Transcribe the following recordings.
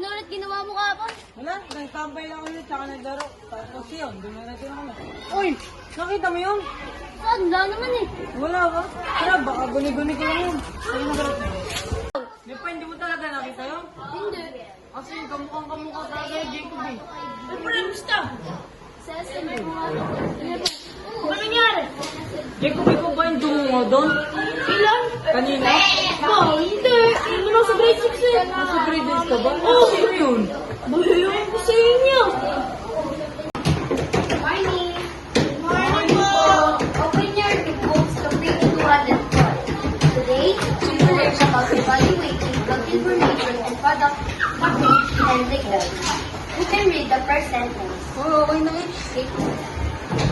Ano ulit ginawa mo kapon? Wala, nagtambay lang ulit, tsaka naglaro. Tapos yun, dumiretso na kami. Uy, nakita mo yun? Saan? Wala naman eh. Wala ba? Tara, baka guni-guni ko lang yun. Sige na, tara. Di pa, hindi mo talaga nakita yun? Hindi. Kasi kamukhang-kamukha talaga yung Jacob eh. Ano pala gusto? Sa estimate mo nga. Ano nangyari? Jacob, ikaw ba yung dumungo doon? Ilan? Kanina? Ba, hindi. Ano lang sa grade 6 eh. Nasa grade 8 ka ba? Oo. Sino yun? Bayayan ko sa inyo. Morning. Morning po. Open your books to page 204. Today, we will learn about evaluating drug information and product package and label. You can read the first sentence. Oo, okay na eh.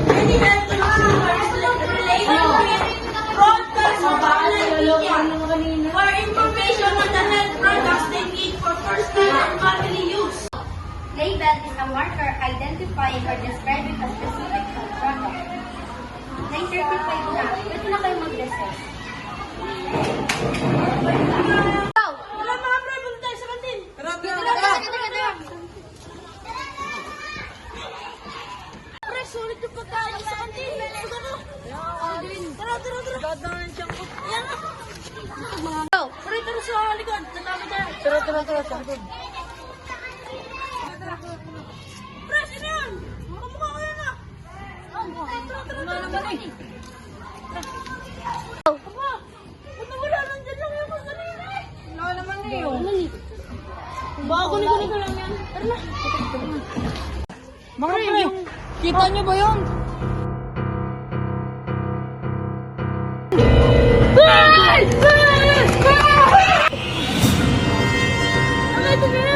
Pwede na ito na broadcast of for information on the health products they need for personal and family use. Label is a marker identifying or describing a specific health product. Na-certified na. Pwede na kayo mag-recess. Wala mga pre, punta tayo sa kantin. Tara, tara, Tara, tara. tara, tara. Pre, sulit yung pagkain sa kantin. Sige mo. Tara, tara, tara. Dadaan siyang ko. Ayan na. Pre, tara sa likod. Natami tayo. Tara, tara, tara. Sa likod. Pre, sino yan? Makamukha ko yan ah. Tara, tara, tara. Apa? Ba't nawala nandyan lang yung kanina eh? Wala naman na yun. Baka guni-guni ko lang yan. Tara na. Mga pre, kita niyo ba yun? Ano ito na?